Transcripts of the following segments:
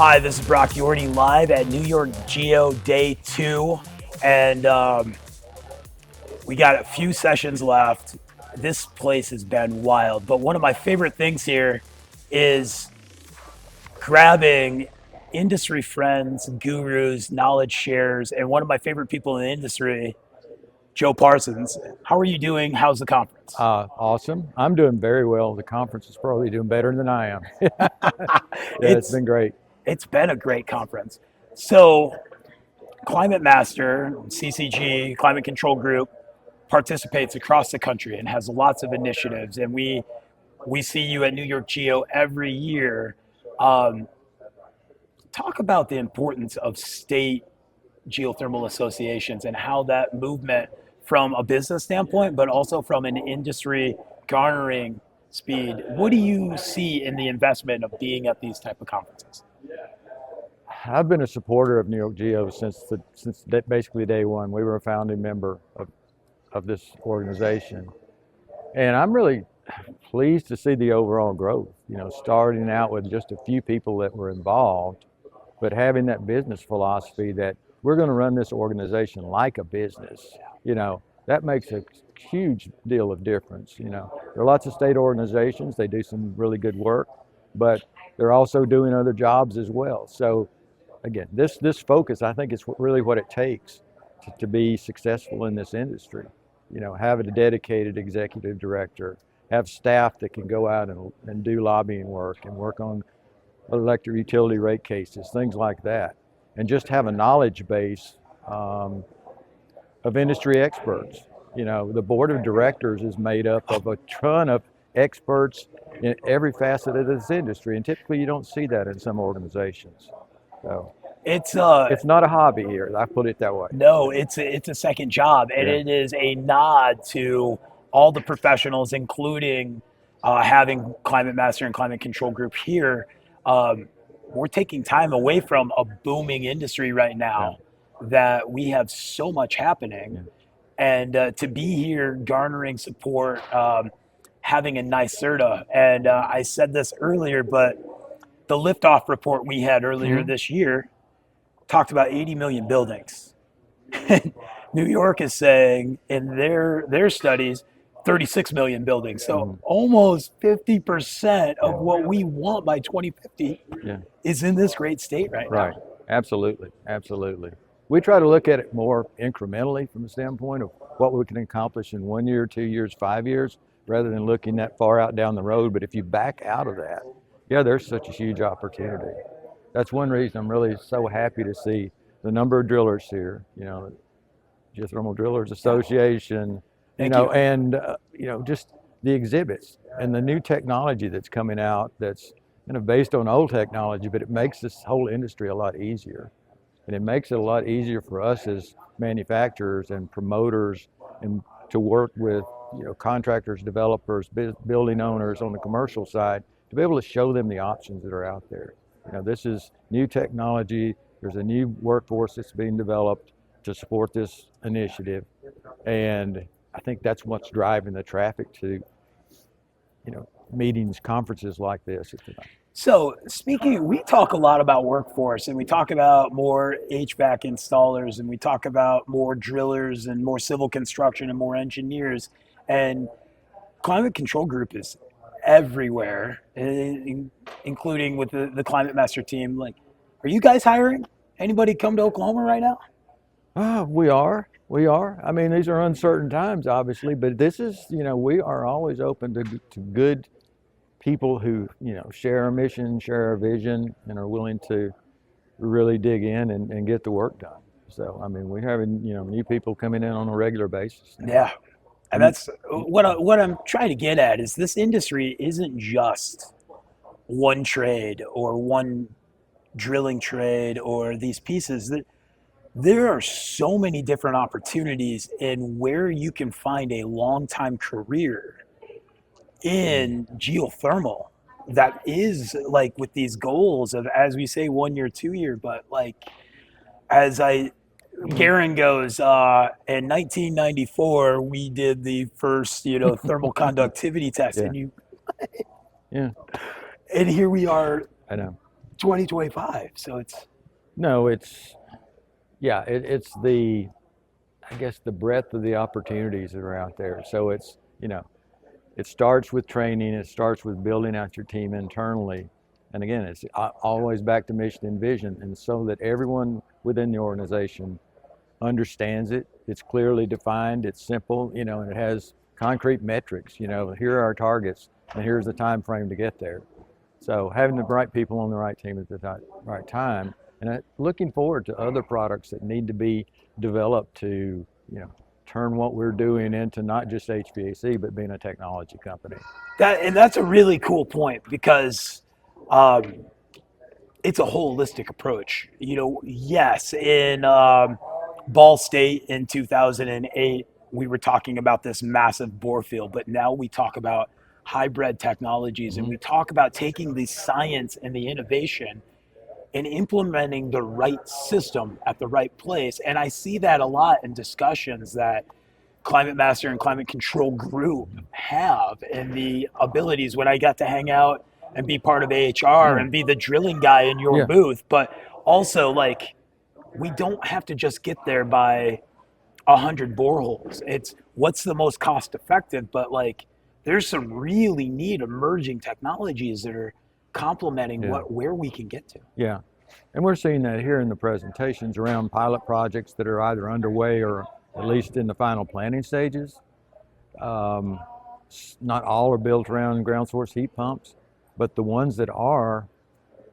Hi, this is Brock Yordy live at NY-GEO Day 2, and we got a few sessions left. This place has been wild, but one of my favorite things here is grabbing industry friends, gurus, knowledge shares, and one of my favorite people in the industry, Joe Parsons. How are you doing? How's the conference? Awesome. I'm doing very well. The conference is probably doing better than I am. Yeah, it's it's been great. it's been a great conference. So, ClimateMaster, CCG, Climate Control Group, participates across the country and has lots of initiatives. And we see you at NY-GEO every year. Um, Talk about the importance of state geothermal associations and how that movement, from a business standpoint, but also from an industry garnering speed. What do you see in the investment of being at these type of conferences? I've been a supporter of New York Geo since basically day one. We were a founding member of this organization, and I'm really pleased to see the overall growth. You know, starting out with just a few people that were involved, but having that business philosophy that we're going to run this organization like a business. You know, that makes a huge deal of difference. You know, there are lots of state organizations, they do some really good work, but they're also doing other jobs as well. So again, this focus, I think, is really what it takes to be successful in this industry. You know, have a dedicated executive director, have staff that can go out and do lobbying work and work on electric utility rate cases, things like that, and just have a knowledge base of industry experts. You know, the board of directors is made up of a ton of experts in every facet of this industry, and typically you don't see that in some organizations. So It's it's not a hobby here. I put it that way. no, it's a second job, and Yeah. it is a nod to all the professionals, including having Climate Master and Climate Control Group here. Um, we're taking time away from a booming industry right Yeah. now that we have so much happening, Yeah. and to be here garnering support, having a nice CERTA. And I said this earlier, but the liftoff report we had earlier Mhm. this year talked about 80 million buildings. New York is saying in their studies 36 million buildings. So Mhm. almost 50% Yeah. of what we want by 2050 Yeah. is in this great state right Right. now. Absolutely. Absolutely. We try to look at it more incrementally from the standpoint of what we can accomplish in 1 year, 2 years, 5 years, rather than looking that far out down the road. But if you back out of that, yeah, there's such a huge opportunity. That's one reason I'm really so happy to see the number of drillers here, you know, Geothermal Drillers Association, you Thank know, you. and, you know, just the exhibits and the new technology that's coming out that's kind of based on old technology, but it makes this whole industry a lot easier. And it makes it a lot easier for us as manufacturers and promoters and to work with, you know, contractors, developers, building owners on the commercial side to be able to show them the options that are out there. You know, this is new technology. There's a new workforce that's being developed to support this initiative. And I think that's what's driving the traffic to, you know, meetings, conferences like this. So speaking, we talk a lot about workforce, and we talk about more HVAC installers, and we talk about more drillers and more civil construction and more engineers. And Climate Control Group is everywhere, including with the Climate Master team. Like, are you guys hiring? Anybody come to Oklahoma right now? We are. We are. I mean, these are uncertain times, obviously, but this is, you know, we are always open to good people who, you know, share our mission, share our vision, and are willing to really dig in and get the work done. So, I mean, we're having, you know, new people coming in on a regular basis now. Yeah, and And that's what I'm trying to get at is this industry isn't just one trade or one drilling trade or these pieces. There are so many different opportunities in where you can find a long time career in geothermal that is like with these goals of, as we say, 1 year, 2 year, but like as I Garen goes, in 1994 we did the first, thermal conductivity test, yeah, and yeah, here we are I know. 2025. So it's No, it's, yeah, it's the, I guess, the breadth of the opportunities that are out there. So it's, it starts with training, it starts with building out your team internally. And again, it's always back to mission and vision, and so that everyone within the organization understands it. It's clearly defined, it's simple, and it has concrete metrics. Here are our targets, and here's the time frame to get there. So having the right people on the right team at the right time, and looking forward to other products that need to be developed to, turn what we're doing into not just HVAC, but being a technology company. that's a really cool point because um, it's a holistic approach. Yes, in Ball State in 2008, we were talking about this massive bore field, but now we talk about hybrid technologies, and Mm-hmm. we talk about taking the science and the innovation and implementing the right system at the right place. And I see that a lot in discussions that Climate Master and Climate Control Group have, and the abilities when I got to hang out and be part of AHR Yeah, and be the drilling guy in your yeah, booth. But also, like, we don't have to just get there by 100 boreholes. It's what's the most cost effective, but like, there's some really neat emerging technologies that are complementing yeah, where we can get to. yeah. And we're seeing that here in the presentations around pilot projects that are either underway or at least in the final planning stages. Um, Not all are built around ground source heat pumps, but the ones that are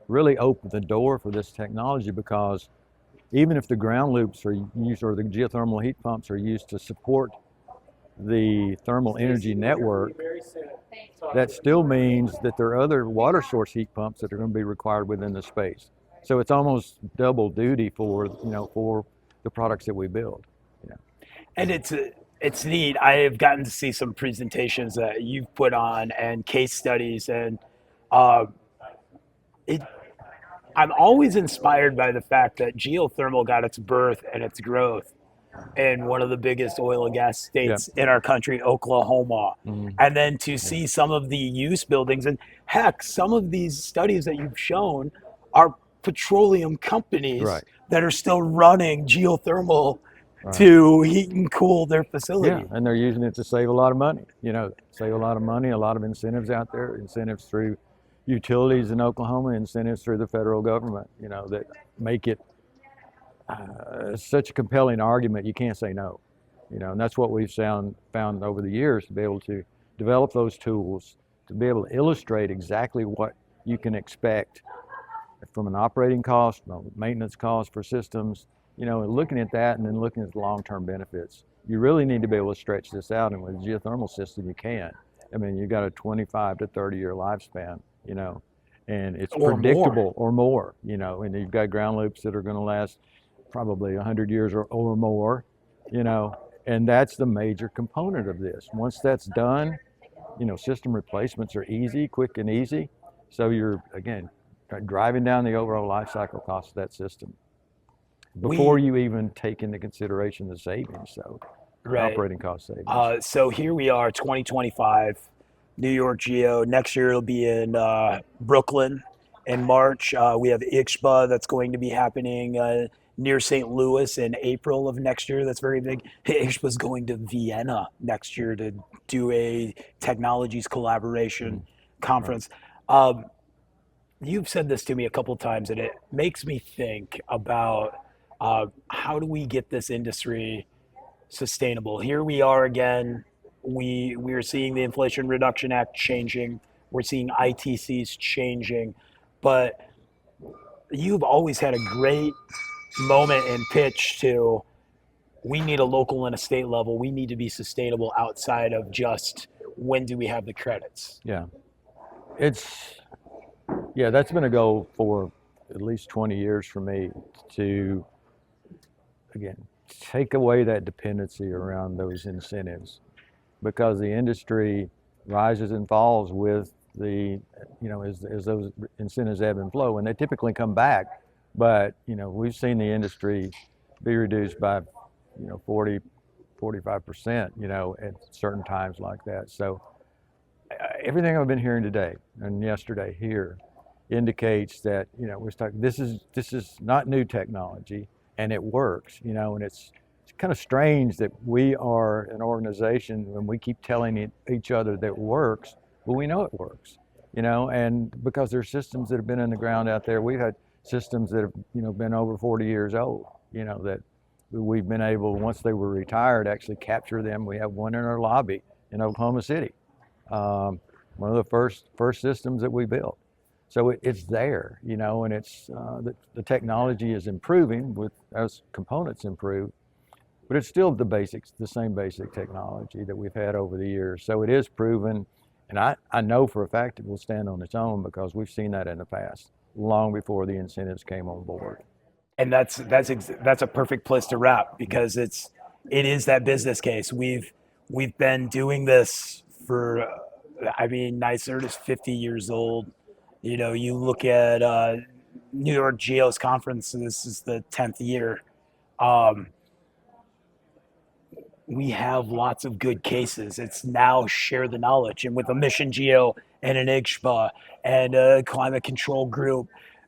really open the door for this technology, because even if the ground loops are used or the geothermal heat pumps are used to support the thermal energy network, that still means that there are other water source heat pumps that are going to be required within the space. So it's almost double duty for the products that we build. And it's neat. I have gotten to see some presentations that you've put on and case studies, and uh, it. I'm always inspired by the fact that geothermal got its birth and its growth in one of the biggest oil and gas Yeah. states in our country, Oklahoma. Mm-hmm. And then to Yeah. see some of the use buildings, and heck, some of these studies that you've shown are petroleum companies Right. that are still running geothermal Right. to heat and cool their Yeah, facility. and they're using it to save a lot of money. Save a lot of money, a lot of incentives out there, incentives through utilities in Oklahoma, incentives through the federal government, that make it such a compelling argument you can't say no. And that's what we've found over the years, to be able to develop those tools, to be able to illustrate exactly what you can expect from an operating cost, from a maintenance cost for systems, and looking at that and then looking at the long-term benefits. You really need to be able to stretch this out, and with a geothermal system, you can. I mean, you've got a 25 to 30-year lifespan, and it's Or more. predictable, or more, and you've got ground loops that are going to last probably 100 years or more, and that's the major component of this. Once that's done, system replacements are easy, quick and easy. So you're, again, driving down the overall life cycle cost of that system before We you even take into consideration the savings, so the right. operating cost savings. So here we are, 2025, New York-GEO. Next year it'll be in Brooklyn in March. We have ICHBA that's going to be happening near St. Louis in April of next year. That's very big. ICHBA is going to Vienna next year to do a technologies collaboration Right. conference. Um, you've said this to me a couple of times, and it makes me think about how do we get this industry sustainable. Here we are again. We're seeing the Inflation Reduction Act changing. We're seeing ITCs changing, but you've always had a great moment and pitch to we need a local and a state level. We need to be sustainable outside of just when do we have the credits. Yeah, it's that's been a goal for at least 20 years for me, to, again, take away that dependency around those incentives, because the industry rises and falls with the, as those incentives ebb and flow, and they typically come back. But, we've seen the industry be reduced by, 40, 45%, at certain times like that. So everything I've been hearing today and yesterday here indicates that, we're talking, this is not new technology, and it works, and it's kind of strange that we are an organization when we keep telling each other that it works, but we know it works, and because there's systems that have been in the ground out there. We've had systems that have, been over 40 years old, that we've been able, once they were retired, actually capture them. We have one in our lobby in Oklahoma City, one of the first systems that we built. So it's there, and it's the technology is improving as components improve, but it's still the same basic technology that we've had over the years. So it is proven, and I know for a fact it will stand on its own, because we've seen that in the past, long before the incentives came on board. And that's a perfect place to wrap, because it is that business case. We've been doing this for, NYSERD is 50 years old. You look at New York-GEO's conference, and this is the 10th year. We have lots of good cases. It's now share the knowledge. And with a Mission Geo and an IGSPA and a climate control group,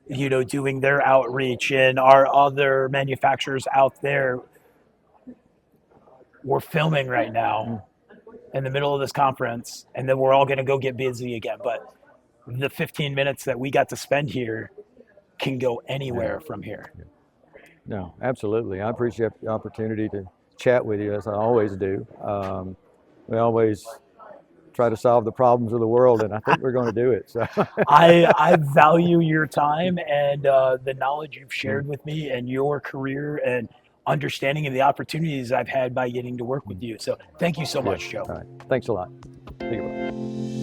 doing their outreach, and our other manufacturers out there, we're filming right now in the middle of this conference, and then we're all going to go get busy again. But the 15 minutes that we got to spend here can go anywhere from here. No, absolutely. I appreciate the opportunity to chat with you, as I always do. We always try to solve the problems of the world, and I think we're going to do it. So I value your time and the knowledge you've shared with me, and your career and understanding of the opportunities I've had by getting to work with you. So thank you so much, Joe. All right. Thanks a lot. Thank you.